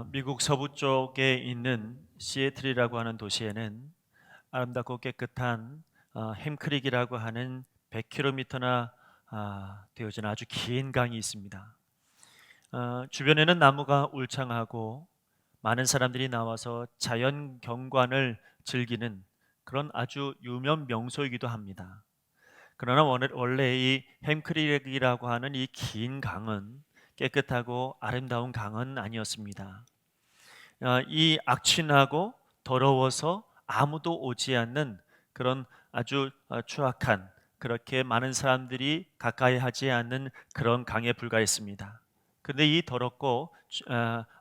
미국 서부 쪽에 있는 시애틀이라고 하는 도시에는 아름답고 깨끗한 햄크릭이라고 하는 100km나 되어진 아주 긴 강이 있습니다. 주변에는 나무가 울창하고 많은 사람들이 나와서 자연 경관을 즐기는 그런 아주 유명 명소이기도 합니다. 그러나 원래 이 햄크릭이라고 하는 이 긴 강은 깨끗하고 아름다운 강은 아니었습니다. 이 악취나고 더러워서 아무도 오지 않는 그런 아주 추악한, 그렇게 많은 사람들이 가까이 하지 않는 그런 강에 불과했습니다. 근데 이 더럽고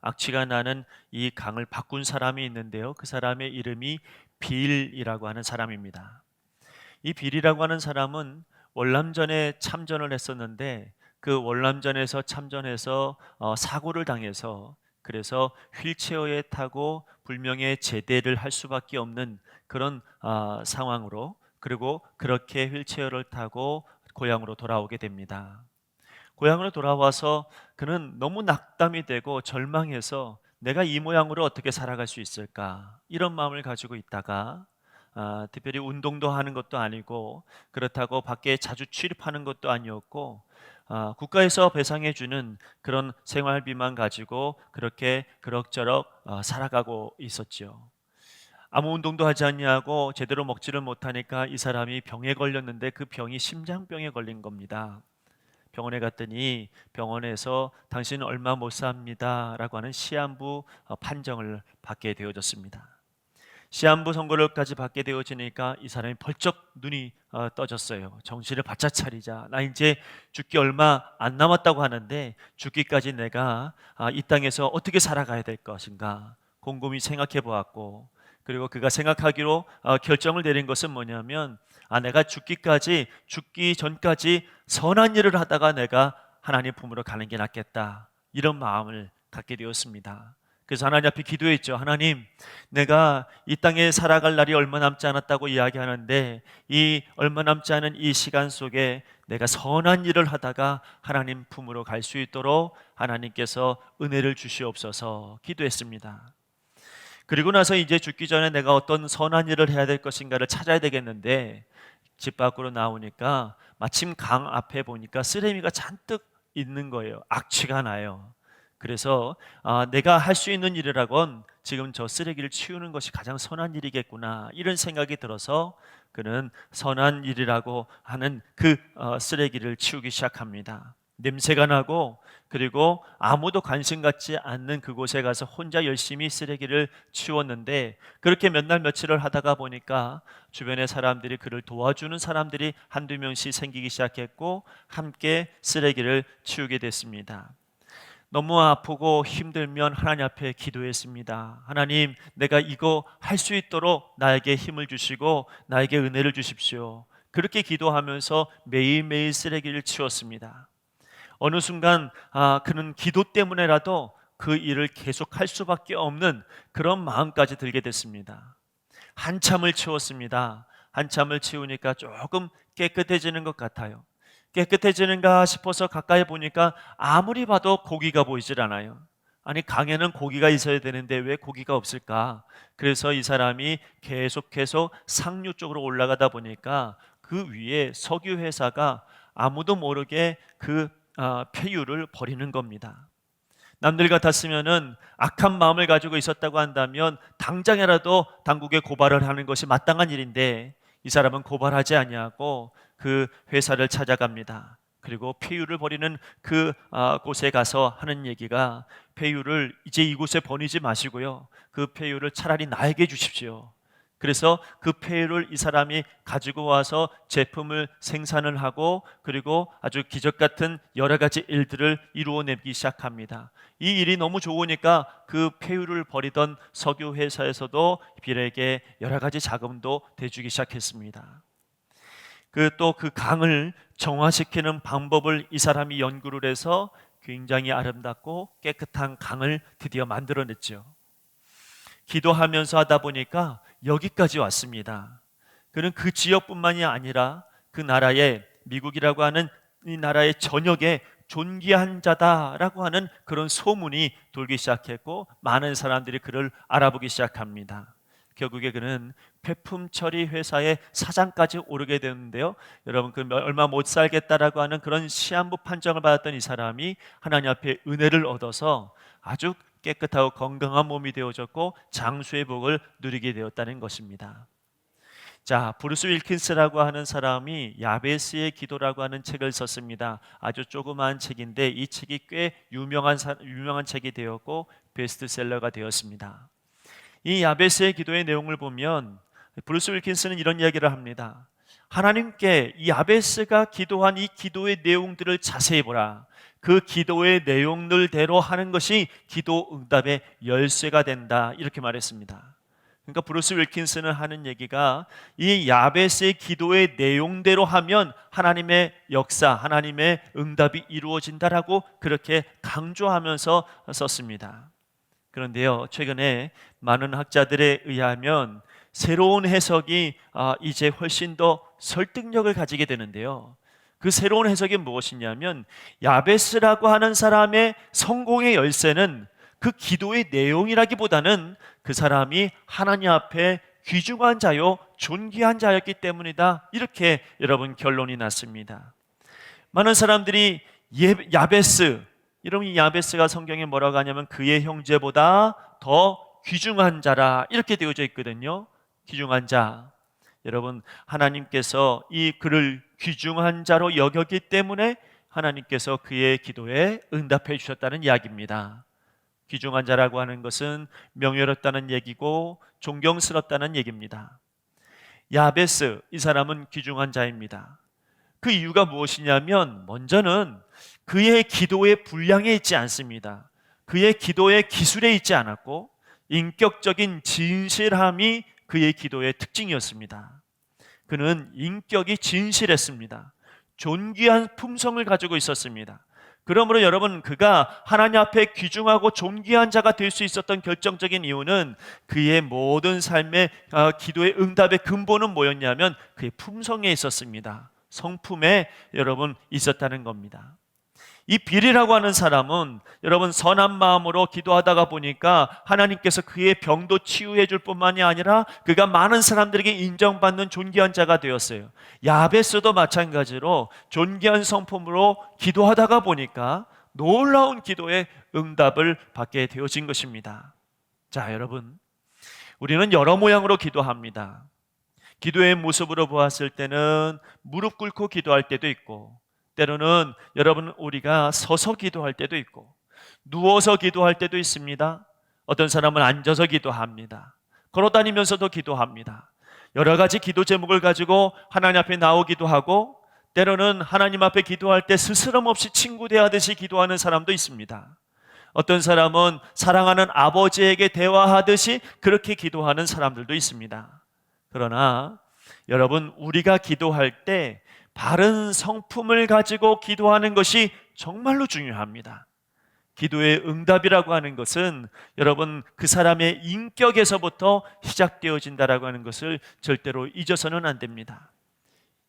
악취가 나는 이 강을 바꾼 사람이 있는데요. 그 사람의 이름이 빌이라고 하는 사람입니다. 이 빌이라고 하는 사람은 월남전에 참전을 했었는데, 그 월남전에서 참전해서 사고를 당해서, 그래서 휠체어에 타고 불명예 제대를 할 수밖에 없는 그런 상황으로, 그리고 그렇게 휠체어를 타고 고향으로 돌아오게 됩니다. 고향으로 돌아와서 그는 너무 낙담이 되고 절망해서 내가 이 모양으로 어떻게 살아갈 수 있을까, 이런 마음을 가지고 있다가 특별히 운동도 하는 것도 아니고 그렇다고 밖에 자주 출입하는 것도 아니었고, 국가에서 배상해 주는 그런 생활비만 가지고 그렇게 그럭저럭 살아가고 있었지요. 아무 운동도 하지 않냐고 제대로 먹지를 못하니까 이 사람이 병에 걸렸는데, 그 병이 심장병에 걸린 겁니다. 병원에 갔더니 병원에서 당신은 얼마 못 삽니다 라고 하는 시한부 판정을 받게 되어졌습니다. 시한부 선고료까지 받게 되어지니까 이 사람이 벌쩍 눈이 떠졌어요. 정신을 바짝 차리자. 나 이제 죽기 얼마 안 남았다고 하는데 죽기까지 내가 이 땅에서 어떻게 살아가야 될 것인가 곰곰이 생각해 보았고, 그리고 그가 생각하기로 결정을 내린 것은 뭐냐면, 내가 죽기 전까지 선한 일을 하다가 내가 하나님 품으로 가는 게 낫겠다, 이런 마음을 갖게 되었습니다. 그래서 하나님 앞에 기도했죠. 하나님, 내가 이 땅에 살아갈 날이 얼마 남지 않았다고 이야기하는데, 이 얼마 남지 않은 이 시간 속에 내가 선한 일을 하다가 하나님 품으로 갈 수 있도록 하나님께서 은혜를 주시옵소서 기도했습니다. 그리고 나서 이제 죽기 전에 내가 어떤 선한 일을 해야 될 것인가를 찾아야 되겠는데, 집 밖으로 나오니까 마침 강 앞에 보니까 쓰레미가 잔뜩 있는 거예요. 악취가 나요. 그래서 내가 할 수 있는 일이라곤 지금 저 쓰레기를 치우는 것이 가장 선한 일이겠구나, 이런 생각이 들어서 그는 선한 일이라고 하는 그 쓰레기를 치우기 시작합니다. 냄새가 나고, 그리고 아무도 관심 갖지 않는 그곳에 가서 혼자 열심히 쓰레기를 치웠는데, 그렇게 몇 날 며칠을 하다가 보니까 주변의 사람들이, 그를 도와주는 사람들이 한두 명씩 생기기 시작했고 함께 쓰레기를 치우게 됐습니다. 너무 아프고 힘들면 하나님 앞에 기도했습니다. 하나님, 내가 이거 할 수 있도록 나에게 힘을 주시고 나에게 은혜를 주십시오. 그렇게 기도하면서 매일매일 쓰레기를 치웠습니다. 어느 순간 그는 기도 때문에라도 그 일을 계속할 수밖에 없는 그런 마음까지 들게 됐습니다. 한참을 치웠습니다. 한참을 치우니까 조금 깨끗해지는 것 같아요. 깨끗해지는가 싶어서 가까이 보니까 아무리 봐도 고기가 보이질 않아요. 아니, 강에는 고기가 있어야 되는데 왜 고기가 없을까? 그래서 이 사람이 계속 상류 쪽으로 올라가다 보니까 그 위에 석유 회사가 아무도 모르게 그 폐유를 버리는 겁니다. 남들 같았으면은 악한 마음을 가지고 있었다고 한다면 당장이라도 당국에 고발을 하는 것이 마땅한 일인데, 이 사람은 고발하지 아니하고 그 회사를 찾아갑니다. 그리고 폐유를 버리는 그 곳에 가서 하는 얘기가, 폐유를 이제 이곳에 버리지 마시고요, 그 폐유를 차라리 나에게 주십시오. 그래서 그 폐유를 이 사람이 가지고 와서 제품을 생산을 하고, 그리고 아주 기적 같은 여러 가지 일들을 이루어내기 시작합니다. 이 일이 너무 좋으니까 그 폐유를 버리던 석유 회사에서도 빌에게 여러 가지 자금도 대주기 시작했습니다. 그 강을 정화시키는 방법을 이 사람이 연구를 해서 굉장히 아름답고 깨끗한 강을 드디어 만들어냈죠. 기도하면서 하다 보니까 여기까지 왔습니다. 그는 그 지역뿐만이 아니라 그 나라의, 미국이라고 하는 이 나라의 전역에 존귀한 자다라고 하는 그런 소문이 돌기 시작했고 많은 사람들이 그를 알아보기 시작합니다. 결국에 그는 폐품 처리 회사의 사장까지 오르게 되는데요. 여러분, 그 얼마 못 살겠다라고 하는 그런 시한부 판정을 받았던 이 사람이 하나님 앞에 은혜를 얻어서 아주 깨끗하고 건강한 몸이 되어졌고 장수의 복을 누리게 되었다는 것입니다. 자, 브루스 윌킨스라고 하는 사람이 야베스의 기도라고 하는 책을 썼습니다. 아주 조그마한 책인데 이 책이 꽤 유명한 책이 되었고 베스트셀러가 되었습니다. 이 야베스의 기도의 내용을 보면 브루스 윌킨스는 이런 이야기를 합니다. 하나님께 이 야베스가 기도한 이 기도의 내용들을 자세히 보라. 그 기도의 내용들대로 하는 것이 기도 응답의 열쇠가 된다. 이렇게 말했습니다. 그러니까 브루스 윌킨스는 하는 얘기가 이 야베스의 기도의 내용대로 하면 하나님의 역사, 하나님의 응답이 이루어진다라고 그렇게 강조하면서 썼습니다. 그런데요, 최근에 많은 학자들에 의하면 새로운 해석이 이제 훨씬 더 설득력을 가지게 되는데요. 그 새로운 해석이 무엇이냐면 야베스라고 하는 사람의 성공의 열쇠는 그 기도의 내용이라기보다는 그 사람이 하나님 앞에 귀중한 자요 존귀한 자였기 때문이다. 이렇게 여러분 결론이 났습니다. 많은 사람들이 야베스, 여러분 이 야베스가 성경에 뭐라고 하냐면 그의 형제보다 더 귀중한 자라 이렇게 되어져 있거든요. 귀중한 자. 여러분 하나님께서 이 그를 귀중한 자로 여겼기 때문에 하나님께서 그의 기도에 응답해 주셨다는 이야기입니다. 귀중한 자라고 하는 것은 명예롭다는 얘기고 존경스럽다는 얘기입니다. 야베스, 이 사람은 귀중한 자입니다. 그 이유가 무엇이냐면 먼저는 그의 기도의 분량에 있지 않습니다. 그의 기도의 기술에 있지 않았고 인격적인 진실함이 그의 기도의 특징이었습니다. 그는 인격이 진실했습니다. 존귀한 품성을 가지고 있었습니다. 그러므로 여러분 그가 하나님 앞에 귀중하고 존귀한 자가 될 수 있었던 결정적인 이유는 그의 모든 삶의 기도의 응답의 근본은 뭐였냐면 그의 품성에 있었습니다. 성품에 여러분 있었다는 겁니다. 이 빌이라고 하는 사람은 여러분 선한 마음으로 기도하다가 보니까 하나님께서 그의 병도 치유해 줄 뿐만이 아니라 그가 많은 사람들에게 인정받는 존귀한 자가 되었어요. 야베스도 마찬가지로 존귀한 성품으로 기도하다가 보니까 놀라운 기도의 응답을 받게 되어진 것입니다. 자, 여러분 우리는 여러 모양으로 기도합니다. 기도의 모습으로 보았을 때는 무릎 꿇고 기도할 때도 있고 때로는 여러분 우리가 서서 기도할 때도 있고 누워서 기도할 때도 있습니다. 어떤 사람은 앉아서 기도합니다. 걸어다니면서도 기도합니다. 여러 가지 기도 제목을 가지고 하나님 앞에 나오기도 하고 때로는 하나님 앞에 기도할 때 스스럼 없이 친구 대하듯이 기도하는 사람도 있습니다. 어떤 사람은 사랑하는 아버지에게 대화하듯이 그렇게 기도하는 사람들도 있습니다. 그러나 여러분 우리가 기도할 때 바른 성품을 가지고 기도하는 것이 정말로 중요합니다. 기도의 응답이라고 하는 것은 여러분 그 사람의 인격에서부터 시작되어진다라고 하는 것을 절대로 잊어서는 안 됩니다.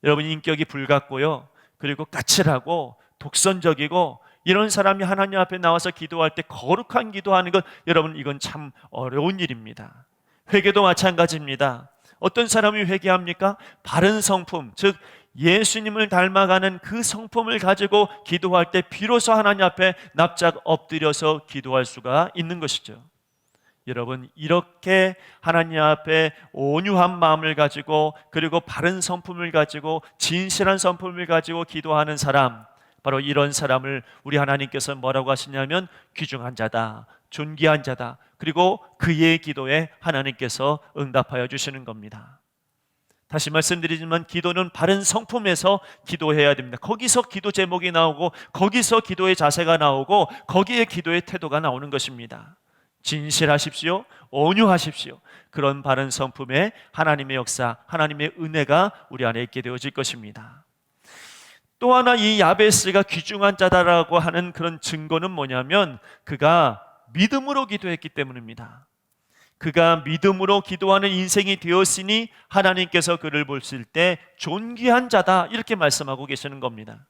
여러분 인격이 불같고요, 그리고 까칠하고 독선적이고 이런 사람이 하나님 앞에 나와서 기도할 때 거룩한 기도하는 것, 여러분 이건 참 어려운 일입니다. 회개도 마찬가지입니다. 어떤 사람이 회개합니까? 바른 성품, 즉 예수님을 닮아가는 그 성품을 가지고 기도할 때 비로소 하나님 앞에 납작 엎드려서 기도할 수가 있는 것이죠. 여러분 이렇게 하나님 앞에 온유한 마음을 가지고 그리고 바른 성품을 가지고 진실한 성품을 가지고 기도하는 사람, 바로 이런 사람을 우리 하나님께서 뭐라고 하시냐면 귀중한 자다, 존귀한 자다, 그리고 그의 기도에 하나님께서 응답하여 주시는 겁니다. 다시 말씀드리지만 기도는 바른 성품에서 기도해야 됩니다. 거기서 기도 제목이 나오고 거기서 기도의 자세가 나오고 거기에 기도의 태도가 나오는 것입니다. 진실하십시오, 온유하십시오. 그런 바른 성품에 하나님의 역사, 하나님의 은혜가 우리 안에 있게 되어질 것입니다. 또 하나 이 야베스가 귀중한 자다라고 하는 그런 증거는 뭐냐면 그가 믿음으로 기도했기 때문입니다. 그가 믿음으로 기도하는 인생이 되었으니 하나님께서 그를 보실 때 존귀한 자다 이렇게 말씀하고 계시는 겁니다.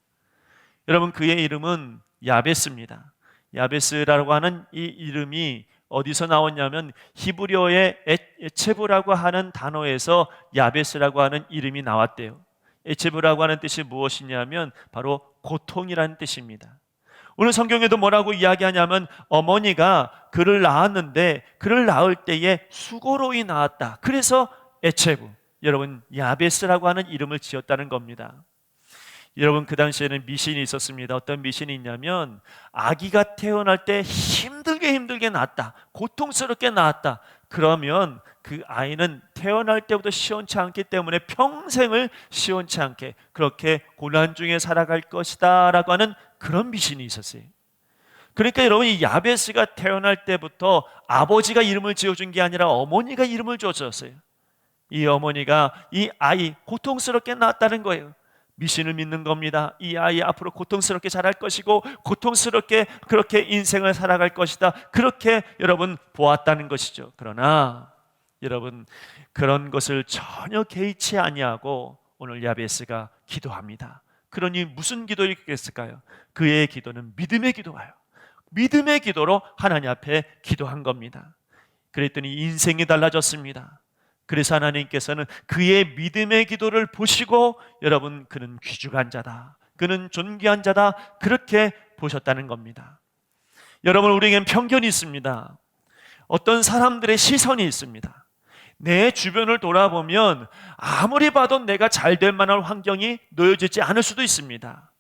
여러분, 그의 이름은 야베스입니다. 야베스라고 하는 이 이름이 어디서 나왔냐면 히브리어의 에체브라고 하는 단어에서 야베스라고 하는 이름이 나왔대요. 에체브라고 하는 뜻이 무엇이냐면 바로 고통이라는 뜻입니다. 오늘 성경에도 뭐라고 이야기하냐면 어머니가 그를 낳았는데 그를 낳을 때에 수고로이 낳았다. 그래서 에체브, 여러분 야베스라고 하는 이름을 지었다는 겁니다. 여러분, 그 당시에는 미신이 있었습니다. 어떤 미신이 있냐면 아기가 태어날 때 힘들게 낳았다, 고통스럽게 낳았다, 그러면 그 아이는 태어날 때부터 시원치 않기 때문에 평생을 시원치 않게 그렇게 고난 중에 살아갈 것이다 라고 하는 그런 미신이 있었어요. 그러니까 여러분, 이 야베스가 태어날 때부터 아버지가 이름을 지어준 게 아니라 어머니가 이름을 지어줬어요. 이 어머니가 이 아이 고통스럽게 낳았다는 거예요. 미신을 믿는 겁니다. 이 아이 앞으로 고통스럽게 자랄 것이고 고통스럽게 그렇게 인생을 살아갈 것이다, 그렇게 여러분 보았다는 것이죠. 그러나 여러분, 그런 것을 전혀 개의치 아니하고 오늘 야베스가 기도합니다. 그러니 무슨 기도였을까요? 그의 기도는 믿음의 기도예요. 믿음의 기도로 하나님 앞에 기도한 겁니다. 그랬더니 인생이 달라졌습니다. 그래서 하나님께서는 그의 믿음의 기도를 보시고 여러분, 그는 귀중한 자다, 그는 존귀한 자다, 그렇게 보셨다는 겁니다. 여러분, 우리에겐 편견이 있습니다. 어떤 사람들의 시선이 있습니다. 내 주변을 돌아보면 아무리 봐도 내가 잘 될 만한 환경이 놓여지지 않을 수도 있습니다.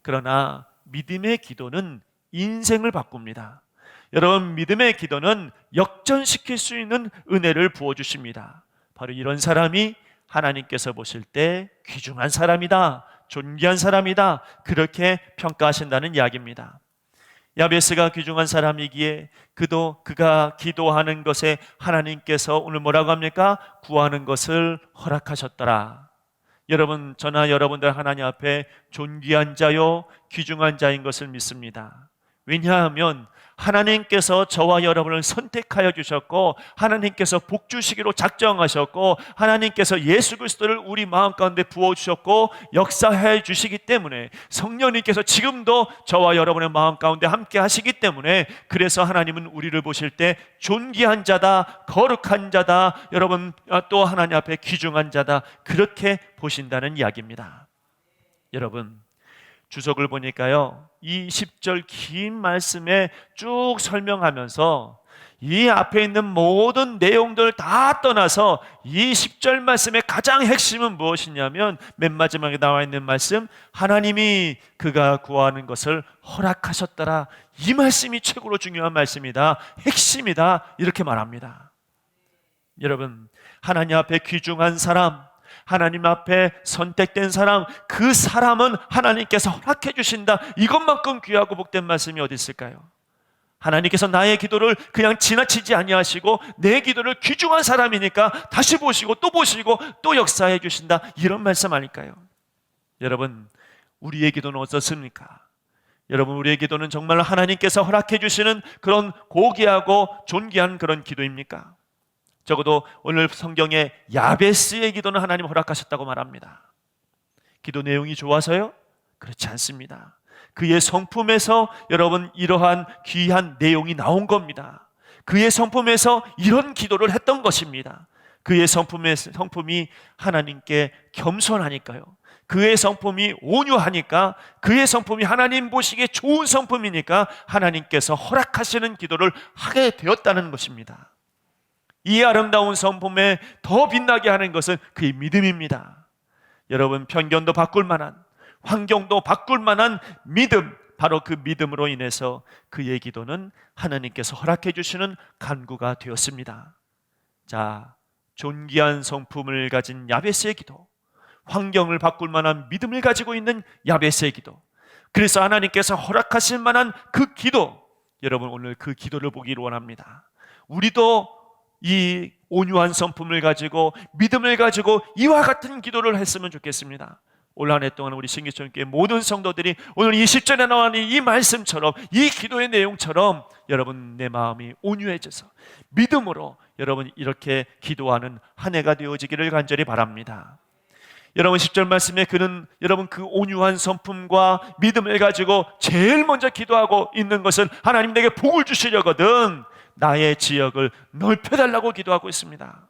그러나 믿음의 기도는 인생을 바꿉니다. 여러분, 믿음의 기도는 역전시킬 수 있는 은혜를 부어주십니다. 바로 이런 사람이 하나님께서 보실 때 귀중한 사람이다, 존귀한 사람이다, 그렇게 평가하신다는 이야기입니다. 야베스가 귀중한 사람이기에 그가 기도하는 것에 하나님께서 오늘 뭐라고 합니까? 구하는 것을 허락하셨더라. 여러분, 저나 여러분들 하나님 앞에 존귀한 자요 귀중한 자인 것을 믿습니다. 왜냐하면 하나님께서 저와 여러분을 선택하여 주셨고 하나님께서 복 주시기로 작정하셨고 하나님께서 예수 그리스도를 우리 마음 가운데 부어주셨고 역사해 주시기 때문에 성령님께서 지금도 저와 여러분의 마음 가운데 함께 하시기 때문에, 그래서 하나님은 우리를 보실 때 존귀한 자다, 거룩한 자다, 여러분 또 하나님 앞에 귀중한 자다, 그렇게 보신다는 이야기입니다. 여러분, 주석을 보니까요, 이 10절 긴 말씀에 쭉 설명하면서 이 앞에 있는 모든 내용들 다 떠나서 이 10절 말씀의 가장 핵심은 무엇이냐면 맨 마지막에 나와 있는 말씀, 하나님이 그가 구하는 것을 허락하셨더라. 이 말씀이 최고로 중요한 말씀이다, 핵심이다, 이렇게 말합니다. 여러분, 하나님 앞에 귀중한 사람, 하나님 앞에 선택된 사람, 그 사람은 하나님께서 허락해 주신다. 이것만큼 귀하고 복된 말씀이 어디 있을까요? 하나님께서 나의 기도를 그냥 지나치지 아니하시고 내 기도를 귀중한 사람이니까 다시 보시고 또 역사해 주신다, 이런 말씀 아닐까요? 여러분, 우리의 기도는 어떻습니까? 여러분, 우리의 기도는 정말 하나님께서 허락해 주시는 그런 고귀하고 존귀한 그런 기도입니까? 적어도 오늘 성경에 야베스의 기도는 하나님 허락하셨다고 말합니다. 기도 내용이 좋아서요? 그렇지 않습니다. 그의 성품에서 여러분 이러한 귀한 내용이 나온 겁니다. 그의 성품에서 이런 기도를 했던 것입니다. 그의 성품이 하나님께 겸손하니까요. 그의 성품이 온유하니까, 그의 성품이 하나님 보시기에 좋은 성품이니까 하나님께서 허락하시는 기도를 하게 되었다는 것입니다. 이 아름다운 성품에 더 빛나게 하는 것은 그의 믿음입니다. 여러분, 편견도 바꿀 만한, 환경도 바꿀 만한 믿음, 바로 그 믿음으로 인해서 그의 기도는 하나님께서 허락해 주시는 간구가 되었습니다. 자, 존귀한 성품을 가진 야베스의 기도, 환경을 바꿀 만한 믿음을 가지고 있는 야베스의 기도, 그래서 하나님께서 허락하실 만한 그 기도, 여러분 오늘 그 기도를 보기를 원합니다. 우리도 이 온유한 성품을 가지고 믿음을 가지고 이와 같은 기도를 했으면 좋겠습니다. 올 한 해 동안 우리 신기천교회 모든 성도들이 오늘 이 10절에 나오는 이 말씀처럼, 이 기도의 내용처럼 여러분 내 마음이 온유해져서 믿음으로 여러분 이렇게 기도하는 한 해가 되어지기를 간절히 바랍니다. 여러분 10절 말씀에 그는 여러분 그 온유한 성품과 믿음을 가지고 제일 먼저 기도하고 있는 것은 하나님 내게 복을 주시려거든 나의 지역을 넓혀달라고 기도하고 있습니다.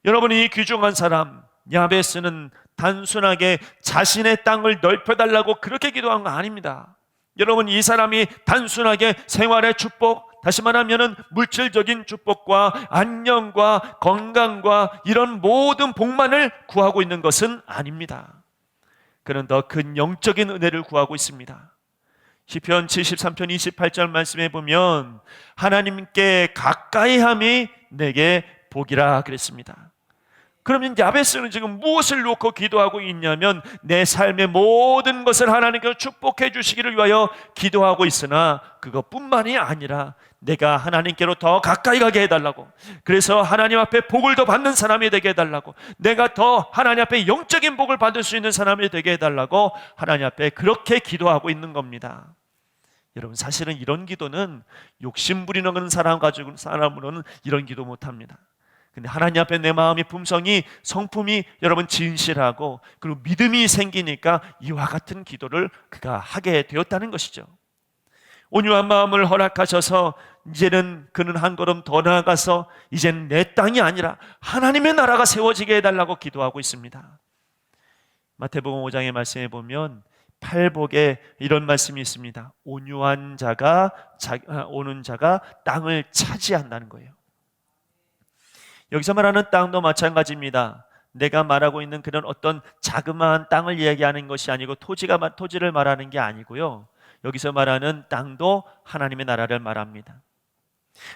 여러분 이 귀중한 사람 야베스는 단순하게 자신의 땅을 넓혀달라고 그렇게 기도한 거 아닙니다. 여러분 이 사람이 단순하게 생활의 축복, 다시 말하면 물질적인 축복과 안녕과 건강과 이런 모든 복만을 구하고 있는 것은 아닙니다. 그는 더 큰 영적인 은혜를 구하고 있습니다. 시편 73편 28절 말씀에 보면 하나님께 가까이함이 내게 복이라 그랬습니다. 그러면 야베스는 지금 무엇을 놓고 기도하고 있냐면 내 삶의 모든 것을 하나님께서 축복해 주시기를 위하여 기도하고 있으나 그것뿐만이 아니라 내가 하나님께로 더 가까이 가게 해달라고, 그래서 하나님 앞에 복을 더 받는 사람이 되게 해달라고, 내가 더 하나님 앞에 영적인 복을 받을 수 있는 사람이 되게 해달라고 하나님 앞에 그렇게 기도하고 있는 겁니다. 여러분 사실은 이런 기도는 욕심 부리는 사람으로는 이런 기도 못합니다. 근데 하나님 앞에 내 마음이 품성이 성품이 여러분 진실하고 그리고 믿음이 생기니까 이와 같은 기도를 그가 하게 되었다는 것이죠. 온유한 마음을 허락하셔서 이제는 그는 한 걸음 더 나아가서 이제는 내 땅이 아니라 하나님의 나라가 세워지게 해달라고 기도하고 있습니다. 마태복음 5장의 말씀에 보면 팔복에 이런 말씀이 있습니다. 온유한 자가 오는 자가 땅을 차지한다는 거예요. 여기서 말하는 땅도 마찬가지입니다. 내가 말하고 있는 그런 어떤 자그마한 땅을 이야기하는 것이 아니고 토지를 말하는 게 아니고요. 여기서 말하는 땅도 하나님의 나라를 말합니다.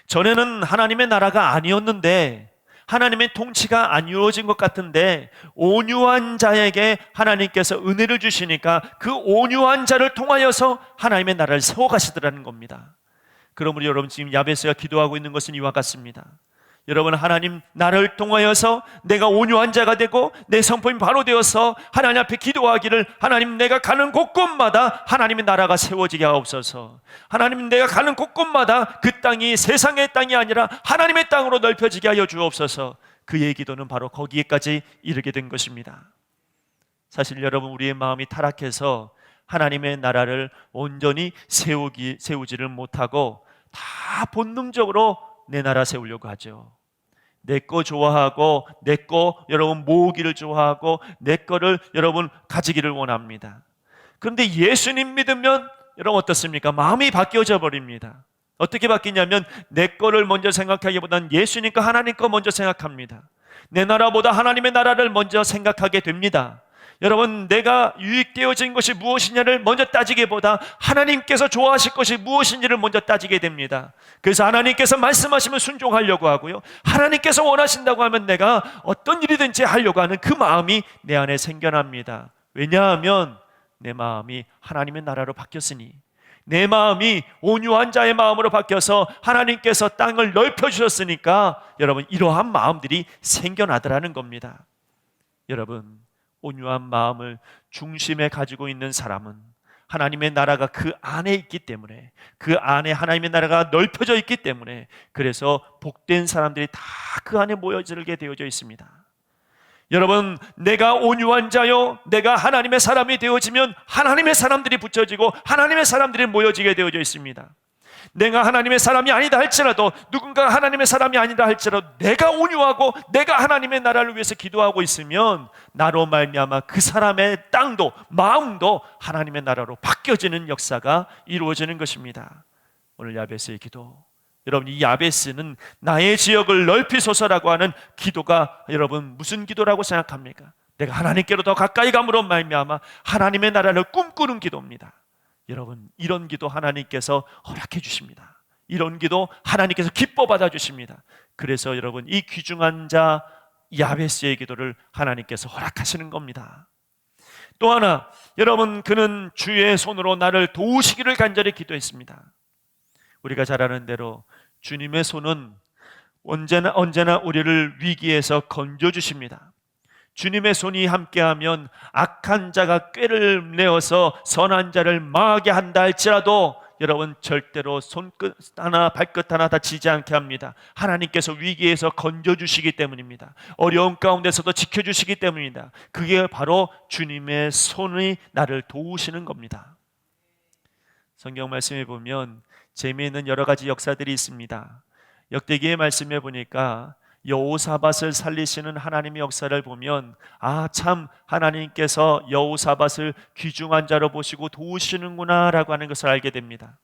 전에는 하나님의 나라가 아니었는데 하나님의 통치가 안 이루어진 것 같은데 온유한 자에게 하나님께서 은혜를 주시니까 그 온유한 자를 통하여서 하나님의 나라를 세워가시더라는 겁니다. 그러므로 여러분 지금 야베스가 기도하고 있는 것은 이와 같습니다. 여러분 하나님 나를 통하여서 내가 온유한 자가 되고 내 성품이 바로 되어서 하나님 앞에 기도하기를, 하나님 내가 가는 곳곳마다 하나님의 나라가 세워지게 하옵소서. 하나님 내가 가는 곳곳마다 그 땅이 세상의 땅이 아니라 하나님의 땅으로 넓혀지게 하여 주옵소서. 그의 기도는 바로 거기에까지 이르게 된 것입니다. 사실 여러분 우리의 마음이 타락해서 하나님의 나라를 온전히 세우지를 못하고 다 본능적으로 내 나라 세우려고 하죠. 내 거 좋아하고 내 거 여러분 모으기를 좋아하고 내 거를 여러분 가지기를 원합니다. 그런데 예수님 믿으면 여러분 어떻습니까? 마음이 바뀌어져 버립니다. 어떻게 바뀌냐면 내 거를 먼저 생각하기보다는 예수님 거 하나님 거 먼저 생각합니다. 내 나라보다 하나님의 나라를 먼저 생각하게 됩니다. 여러분 내가 유익되어진 것이 무엇이냐를 먼저 따지기보다 하나님께서 좋아하실 것이 무엇인지를 먼저 따지게 됩니다. 그래서 하나님께서 말씀하시면 순종하려고 하고요, 하나님께서 원하신다고 하면 내가 어떤 일이든지 하려고 하는 그 마음이 내 안에 생겨납니다. 왜냐하면 내 마음이 하나님의 나라로 바뀌었으니, 내 마음이 온유한 자의 마음으로 바뀌어서 하나님께서 땅을 넓혀주셨으니까 여러분 이러한 마음들이 생겨나더라는 겁니다. 여러분 온유한 마음을 중심에 가지고 있는 사람은 하나님의 나라가 그 안에 있기 때문에, 그 안에 하나님의 나라가 넓혀져 있기 때문에, 그래서 복된 사람들이 다 그 안에 모여들게 되어져 있습니다. 여러분 내가 온유한 자요, 내가 하나님의 사람이 되어지면 하나님의 사람들이 붙여지고 하나님의 사람들이 모여지게 되어져 있습니다. 내가 하나님의 사람이 아니다 할지라도, 누군가 하나님의 사람이 아니다 할지라도 내가 온유하고 내가 하나님의 나라를 위해서 기도하고 있으면 나로 말미암아 그 사람의 땅도 마음도 하나님의 나라로 바뀌어지는 역사가 이루어지는 것입니다. 오늘 야베스의 기도, 여러분 이 야베스는 나의 지역을 넓히소서라고 하는 기도가 여러분 무슨 기도라고 생각합니까? 내가 하나님께로 더 가까이 감으로 말미암아 하나님의 나라를 꿈꾸는 기도입니다. 여러분 이런 기도 하나님께서 허락해 주십니다. 이런 기도 하나님께서 기뻐 받아 주십니다. 그래서 여러분 이 귀중한 자 야베스의 기도를 하나님께서 허락하시는 겁니다. 또 하나, 여러분 그는 주의 손으로 나를 도우시기를 간절히 기도했습니다. 우리가 잘 아는 대로 주님의 손은 언제나 우리를 위기에서 건져주십니다. 주님의 손이 함께하면 악한 자가 꾀를 내어서 선한 자를 망하게 한다 할지라도 여러분 절대로 손끝 하나 발끝 하나 다치지 않게 합니다. 하나님께서 위기에서 건져주시기 때문입니다. 어려운 가운데서도 지켜주시기 때문입니다. 그게 바로 주님의 손이 나를 도우시는 겁니다. 성경 말씀에 보면 재미있는 여러 가지 역사들이 있습니다. 역대기의 말씀에 보니까 여호사밧을 살리시는 하나님의 역사를 보면 참 하나님께서 여호사밧을 귀중한 자로 보시고 도우시는구나 라고 하는 것을 알게 됩니다.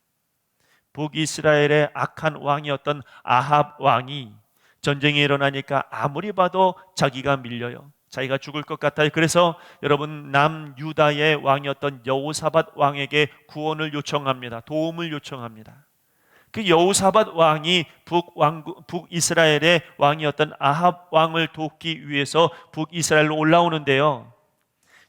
북이스라엘의 악한 왕이었던 아합 왕이 전쟁이 일어나니까 아무리 봐도 자기가 밀려요. 자기가 죽을 것 같아요. 그래서 여러분 남유다의 왕이었던 여호사밧 왕에게 구원을 요청합니다. 도움을 요청합니다. 그 여호사밧 왕이 북이스라엘의 왕이었던 아합 왕을 돕기 위해서 북이스라엘로 올라오는데요.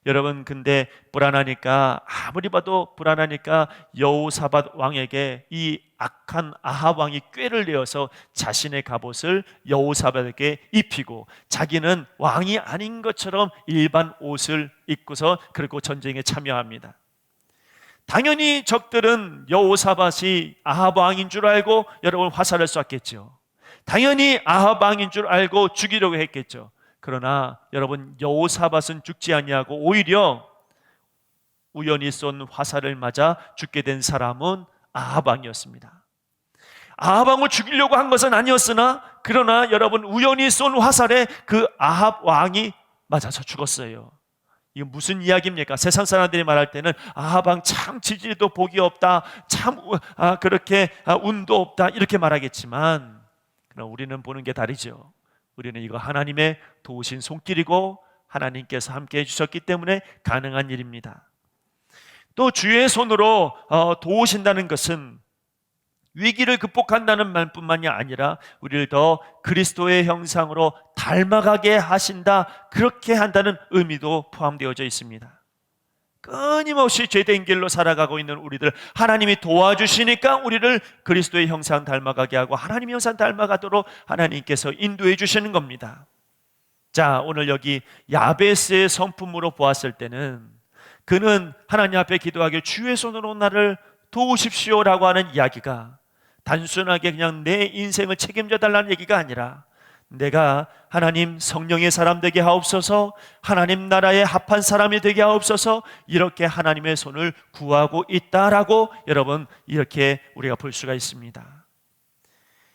여러분 근데 불안하니까 아무리 봐도 불안하니까 여호사밧 왕에게 이 악한 아합 왕이 꾀를 내어서 자신의 갑옷을 여호사밧에게 입히고 자기는 왕이 아닌 것처럼 일반 옷을 입고서 그리고 전쟁에 참여합니다. 당연히 적들은 여호사밧이 아합 왕인 줄 알고 여러분 화살을 쐈겠죠. 당연히 아합 왕인 줄 알고 죽이려고 했겠죠. 그러나 여러분 여호사밧은 죽지 아니하고 오히려 우연히 쏜 화살을 맞아 죽게 된 사람은 아합 왕이었습니다. 아합 왕을 죽이려고 한 것은 아니었으나 그러나 여러분 우연히 쏜 화살에 그 아합 왕이 맞아서 죽었어요. 이게 무슨 이야기입니까? 세상 사람들이 말할 때는 아합 왕 참 지지도 복이 없다, 참 그렇게 운도 없다 이렇게 말하겠지만 그러나 우리는 보는 게 다르죠. 우리는 이거 하나님의 도우신 손길이고 하나님께서 함께 해주셨기 때문에 가능한 일입니다. 또 주의 손으로 도우신다는 것은 위기를 극복한다는 말뿐만이 아니라 우리를 더 그리스도의 형상으로 닮아가게 하신다, 그렇게 한다는 의미도 포함되어져 있습니다. 끊임없이 죄된 길로 살아가고 있는 우리들 하나님이 도와주시니까 우리를 그리스도의 형상 닮아가게 하고 하나님의 형상 닮아가도록 하나님께서 인도해 주시는 겁니다. 자, 오늘 여기 야베스의 성품으로 보았을 때는 그는 하나님 앞에 기도하길 주의 손으로 나를 도우십시오라고 하는 이야기가 단순하게 그냥 내 인생을 책임져 달라는 얘기가 아니라 내가 하나님 성령의 사람 되게 하옵소서, 하나님 나라에 합한 사람이 되게 하옵소서, 이렇게 하나님의 손을 구하고 있다라고 여러분 이렇게 우리가 볼 수가 있습니다.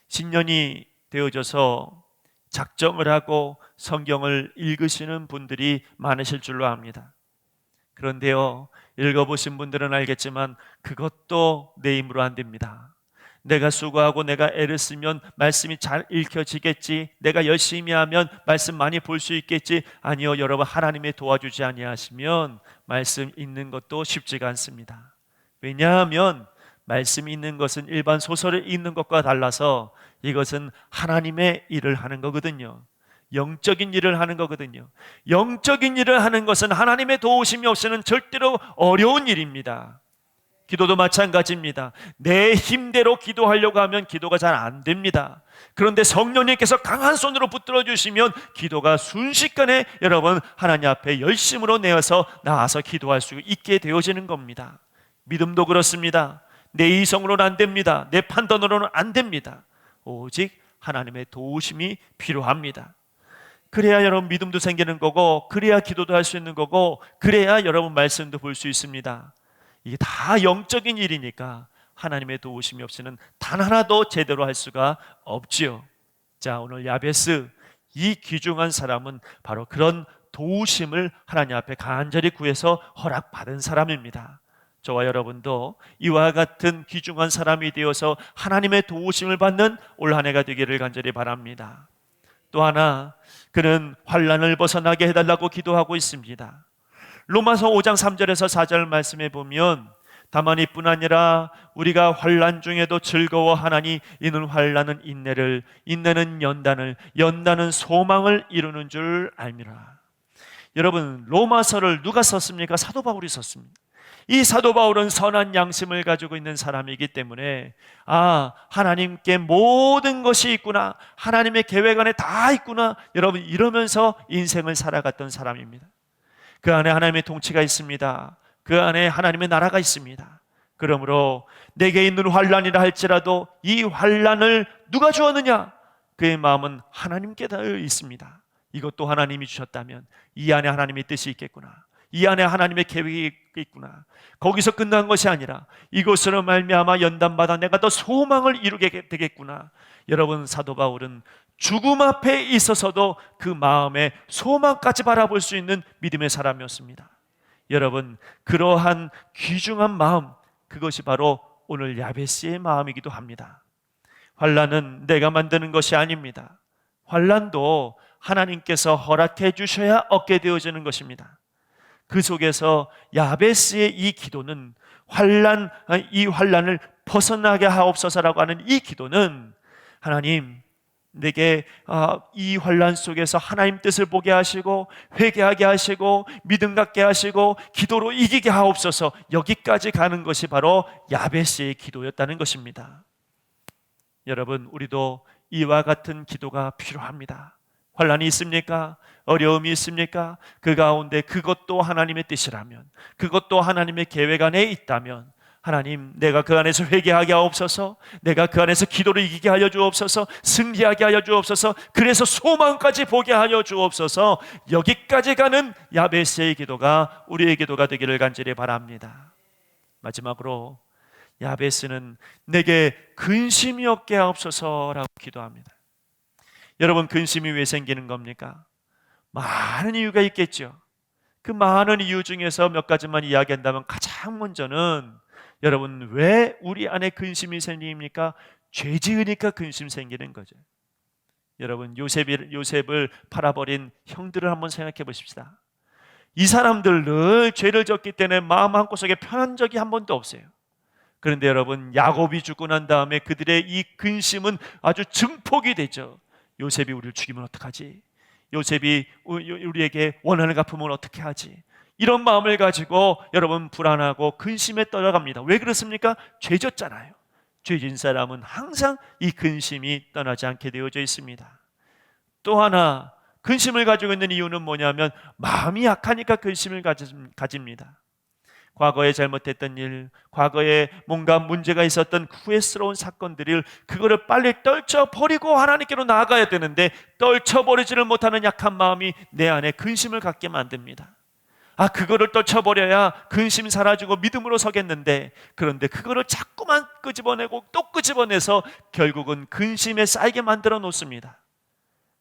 신년이 되어져서 작정을 하고 성경을 읽으시는 분들이 많으실 줄로 압니다. 그런데요, 읽어보신 분들은 알겠지만 그것도 내 힘으로 안 됩니다. 내가 수고하고 내가 애를 쓰면 말씀이 잘 읽혀지겠지, 내가 열심히 하면 말씀 많이 볼 수 있겠지. 아니요, 여러분, 하나님이 도와주지 아니하시면 말씀 읽는 것도 쉽지가 않습니다. 왜냐하면 말씀 읽는 것은 일반 소설을 읽는 것과 달라서 이것은 하나님의 일을 하는 거거든요. 영적인 일을 하는 거거든요. 영적인 일을 하는 것은 하나님의 도우심이 없이는 절대로 어려운 일입니다. 기도도 마찬가지입니다. 내 힘대로 기도하려고 하면 기도가 잘 안 됩니다. 그런데 성령님께서 강한 손으로 붙들어 주시면 기도가 순식간에 여러분 하나님 앞에 열심으로 내어서 나아서 기도할 수 있게 되어지는 겁니다. 믿음도 그렇습니다. 내 이성으로는 안 됩니다. 내 판단으로는 안 됩니다. 오직 하나님의 도우심이 필요합니다. 그래야 여러분 믿음도 생기는 거고, 그래야 기도도 할 수 있는 거고, 그래야 여러분 말씀도 볼 수 있습니다. 이게 다 영적인 일이니까 하나님의 도우심이 없이는 단 하나도 제대로 할 수가 없지요. 자, 오늘 야베스, 이 귀중한 사람은 바로 그런 도우심을 하나님 앞에 간절히 구해서 허락받은 사람입니다. 저와 여러분도 이와 같은 귀중한 사람이 되어서 하나님의 도우심을 받는 올 한 해가 되기를 간절히 바랍니다. 또 하나, 그는 환난을 벗어나게 해달라고 기도하고 있습니다. 로마서 5장 3절에서 4절 말씀에 보면 다만 이뿐 아니라 우리가 환난 중에도 즐거워하나니 이는 환난은 인내를, 인내는 연단을, 연단은 소망을 이루는 줄 알미라. 여러분, 로마서를 누가 썼습니까? 사도 바울이 썼습니다. 이 사도 바울은 선한 양심을 가지고 있는 사람이기 때문에 하나님께 모든 것이 있구나, 하나님의 계획 안에 다 있구나, 여러분 이러면서 인생을 살아갔던 사람입니다. 그 안에 하나님의 통치가 있습니다. 그 안에 하나님의 나라가 있습니다. 그러므로 내게 있는 환난이라 할지라도 이 환난을 누가 주었느냐? 그의 마음은 하나님께 닿아 있습니다. 이것도 하나님이 주셨다면 이 안에 하나님의 뜻이 있겠구나, 이 안에 하나님의 계획이 있구나. 거기서 끝난 것이 아니라 이것으로 말미암아 연단받아 내가 더 소망을 이루게 되겠구나. 여러분, 사도 바울은 죽음 앞에 있어서도 그 마음의 소망까지 바라볼 수 있는 믿음의 사람이었습니다. 여러분, 그러한 귀중한 마음, 그것이 바로 오늘 야베스의 마음이기도 합니다. 환난은 내가 만드는 것이 아닙니다. 환난도 하나님께서 허락해 주셔야 얻게 되어지는 것입니다. 그 속에서 야베스의 이 기도는 이 환난을 벗어나게 하옵소서라고 하는 이 기도는, 하나님, 내게 이 환난 속에서 하나님 뜻을 보게 하시고 회개하게 하시고 믿음 갖게 하시고 기도로 이기게 하옵소서, 여기까지 가는 것이 바로 야베스의 기도였다는 것입니다. 여러분, 우리도 이와 같은 기도가 필요합니다. 환난이 있습니까? 어려움이 있습니까? 그 가운데 그것도 하나님의 뜻이라면, 그것도 하나님의 계획 안에 있다면, 하나님, 내가 그 안에서 회개하게 하옵소서, 내가 그 안에서 기도를 이기게 하여 주옵소서, 승리하게 하여 주옵소서, 그래서 소망까지 보게 하여 주옵소서, 여기까지 가는 야베스의 기도가 우리의 기도가 되기를 간절히 바랍니다. 마지막으로 야베스는 내게 근심이 없게 하옵소서라고 기도합니다. 여러분, 근심이 왜 생기는 겁니까? 많은 이유가 있겠죠. 그 많은 이유 중에서 몇 가지만 이야기한다면, 가장 먼저는 여러분, 왜 우리 안에 근심이 생깁니까? 죄 지으니까 근심 생기는 거죠. 여러분, 요셉을 팔아버린 형들을 한번 생각해 보십시다. 이 사람들 늘 죄를 졌기 때문에 마음 한구석에 편한 적이 한 번도 없어요. 그런데 여러분, 야곱이 죽고 난 다음에 그들의 이 근심은 아주 증폭이 되죠. 요셉이 우리를 죽이면 어떡하지? 요셉이 우리에게 원한을 갚으면 어떻게 하지? 이런 마음을 가지고 여러분, 불안하고 근심에 떨어갑니다. 왜 그렇습니까? 죄졌잖아요. 죄진 사람은 항상 이 근심이 떠나지 않게 되어져 있습니다. 또 하나, 근심을 가지고 있는 이유는 뭐냐면 마음이 약하니까 근심을 가집니다. 과거에 잘못했던 일, 과거에 뭔가 문제가 있었던 후회스러운 사건들을, 그거를 빨리 떨쳐버리고 하나님께로 나아가야 되는데 떨쳐버리지를 못하는 약한 마음이 내 안에 근심을 갖게 만듭니다. 그거를 떨쳐버려야 근심 사라지고 믿음으로 서겠는데, 그런데 그거를 자꾸만 끄집어내고 또 끄집어내서 결국은 근심에 쌓이게 만들어 놓습니다.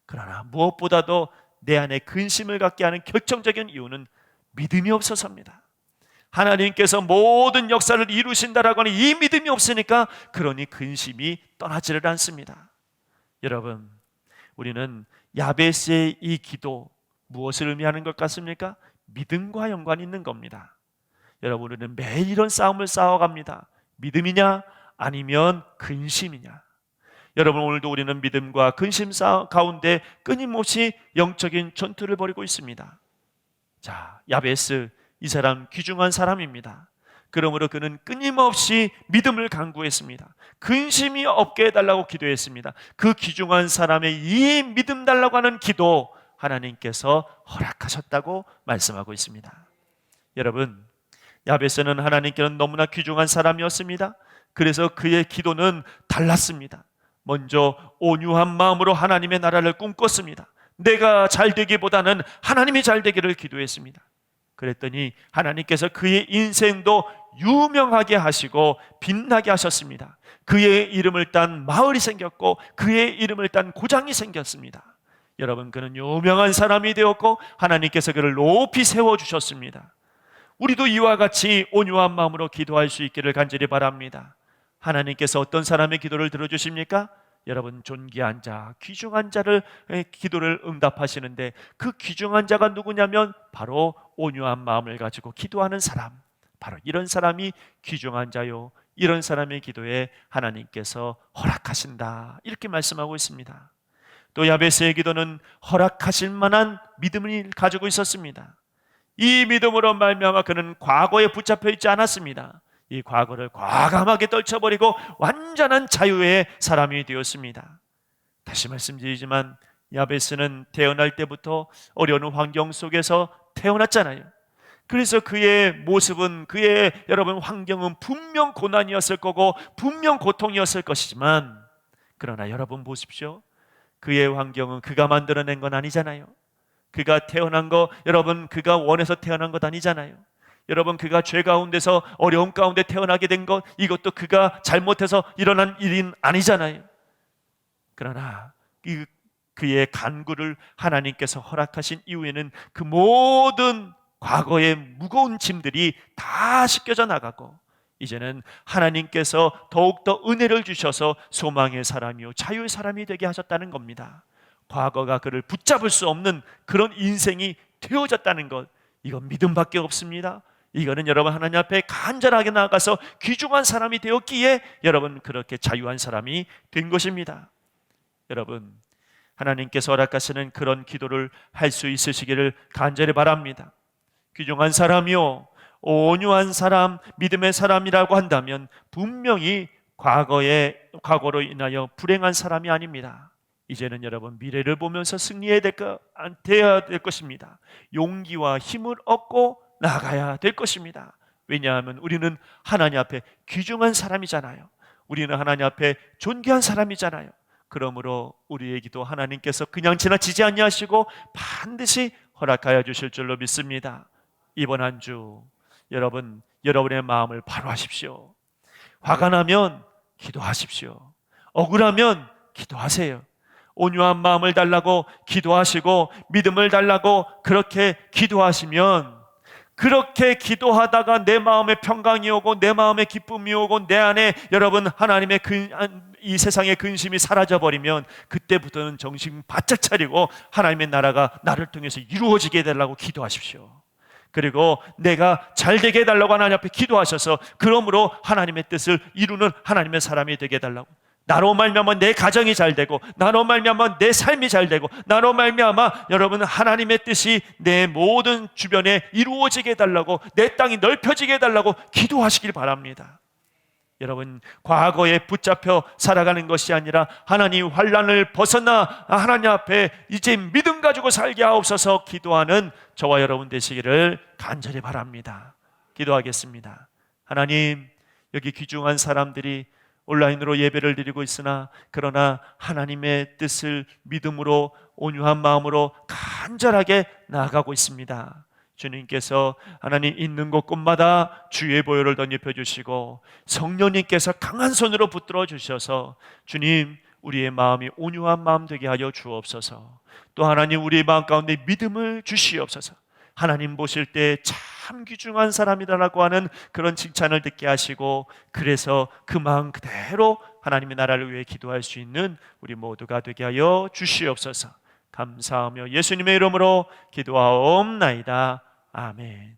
그러나 무엇보다도 내 안에 근심을 갖게 하는 결정적인 이유는 믿음이 없어서입니다. 하나님께서 모든 역사를 이루신다라고 하는 이 믿음이 없으니까, 그러니 근심이 떠나지를 않습니다. 여러분, 우리는 야베스의 이 기도, 무엇을 의미하는 것 같습니까? 믿음과 연관이 있는 겁니다. 여러분, 우리는 매일 이런 싸움을 싸워갑니다. 믿음이냐 아니면 근심이냐. 여러분, 오늘도 우리는 믿음과 근심 싸움 가운데 끊임없이 영적인 전투를 벌이고 있습니다. 자, 야베스, 이 사람 귀중한 사람입니다. 그러므로 그는 끊임없이 믿음을 간구했습니다. 근심이 없게 해달라고 기도했습니다. 그 귀중한 사람의 이 믿음 달라고 하는 기도, 하나님께서 허락하셨다고 말씀하고 있습니다. 여러분, 야베스는 하나님께는 너무나 귀중한 사람이었습니다. 그래서 그의 기도는 달랐습니다. 먼저 온유한 마음으로 하나님의 나라를 꿈꿨습니다. 내가 잘 되기보다는 하나님이 잘 되기를 기도했습니다. 그랬더니 하나님께서 그의 인생도 유명하게 하시고 빛나게 하셨습니다. 그의 이름을 딴 마을이 생겼고 그의 이름을 딴 고장이 생겼습니다. 여러분, 그는 유명한 사람이 되었고 하나님께서 그를 높이 세워주셨습니다. 우리도 이와 같이 온유한 마음으로 기도할 수 있기를 간절히 바랍니다. 하나님께서 어떤 사람의 기도를 들어주십니까? 여러분, 존귀한 자, 귀중한 자를 기도를 응답하시는데, 그 귀중한 자가 누구냐면 바로 온유한 마음을 가지고 기도하는 사람, 바로 이런 사람이 귀중한 자요, 이런 사람의 기도에 하나님께서 허락하신다, 이렇게 말씀하고 있습니다. 또 야베스의 기도는 허락하실 만한 믿음을 가지고 있었습니다. 이 믿음으로 말미암아 그는 과거에 붙잡혀 있지 않았습니다. 이 과거를 과감하게 떨쳐버리고 완전한 자유의 사람이 되었습니다. 다시 말씀드리지만 야베스는 태어날 때부터 어려운 환경 속에서 태어났잖아요. 그래서 그의 모습은, 그의 여러분 환경은 분명 고난이었을 거고 분명 고통이었을 것이지만, 그러나 여러분 보십시오. 그의 환경은 그가 만들어낸 건 아니잖아요. 그가 태어난 거, 여러분 그가 원해서 태어난 것 아니잖아요. 여러분 그가 죄 가운데서 어려움 가운데 태어나게 된 것, 이것도 그가 잘못해서 일어난 일인 아니잖아요. 그러나 그의 간구를 하나님께서 허락하신 이후에는 그 모든 과거의 무거운 짐들이 다 씻겨져 나가고, 이제는 하나님께서 더욱더 은혜를 주셔서 소망의 사람이요 자유의 사람이 되게 하셨다는 겁니다. 과거가 그를 붙잡을 수 없는 그런 인생이 되어졌다는 것, 이건 믿음밖에 없습니다. 이거는 여러분 하나님 앞에 간절하게 나아가서 귀중한 사람이 되었기에 여러분 그렇게 자유한 사람이 된 것입니다. 여러분, 하나님께서 허락하시는 그런 기도를 할 수 있으시기를 간절히 바랍니다. 귀중한 사람이요 온유한 사람, 믿음의 사람이라고 한다면 분명히 과거로 인하여 불행한 사람이 아닙니다. 이제는 여러분 미래를 보면서 승리해야 될 것입니다. 용기와 힘을 얻고 나가야 될 것입니다. 왜냐하면 우리는 하나님 앞에 귀중한 사람이잖아요. 우리는 하나님 앞에 존귀한 사람이잖아요. 그러므로 우리의 기도 하나님께서 그냥 지나치지 아니하시고 반드시 허락하여 주실 줄로 믿습니다. 이번 한 주 여러분, 여러분의 마음을 바로 하십시오. 화가 나면 기도하십시오. 억울하면 기도하세요. 온유한 마음을 달라고 기도하시고 믿음을 달라고 그렇게 기도하시면, 그렇게 기도하다가 내 마음에 평강이 오고 내 마음에 기쁨이 오고 내 안에 여러분 하나님의 이 세상의 근심이 사라져버리면, 그때부터는 정신 바짝 차리고 하나님의 나라가 나를 통해서 이루어지게 해달라고 기도하십시오. 그리고 내가 잘되게 해달라고 하나님 앞에 기도하셔서 그러므로 하나님의 뜻을 이루는 하나님의 사람이 되게 해달라고, 나로 말미암아 내 가정이 잘되고 나로 말미암아 내 삶이 잘되고 나로 말미암아 여러분 하나님의 뜻이 내 모든 주변에 이루어지게 해달라고, 내 땅이 넓혀지게 해달라고 기도하시길 바랍니다. 여러분 과거에 붙잡혀 살아가는 것이 아니라 하나님 환난을 벗어나 하나님 앞에 이제 믿음 가지고 살게 하옵소서 기도하는 저와 여러분 되시기를 간절히 바랍니다. 기도하겠습니다. 하나님, 여기 귀중한 사람들이 온라인으로 예배를 드리고 있으나 그러나 하나님의 뜻을 믿음으로 온유한 마음으로 간절하게 나아가고 있습니다. 주님께서 하나님 있는 곳곳마다 주의 보혈을 덧입혀 주시고 성령님께서 강한 손으로 붙들어 주셔서 주님 우리의 마음이 온유한 마음 되게 하여 주옵소서. 또 하나님 우리의 마음 가운데 믿음을 주시옵소서. 하나님 보실 때 참 귀중한 사람이라고 하는 그런 칭찬을 듣게 하시고, 그래서 그 마음 그대로 하나님의 나라를 위해 기도할 수 있는 우리 모두가 되게 하여 주시옵소서. 감사하며 예수님의 이름으로 기도하옵나이다. 아멘.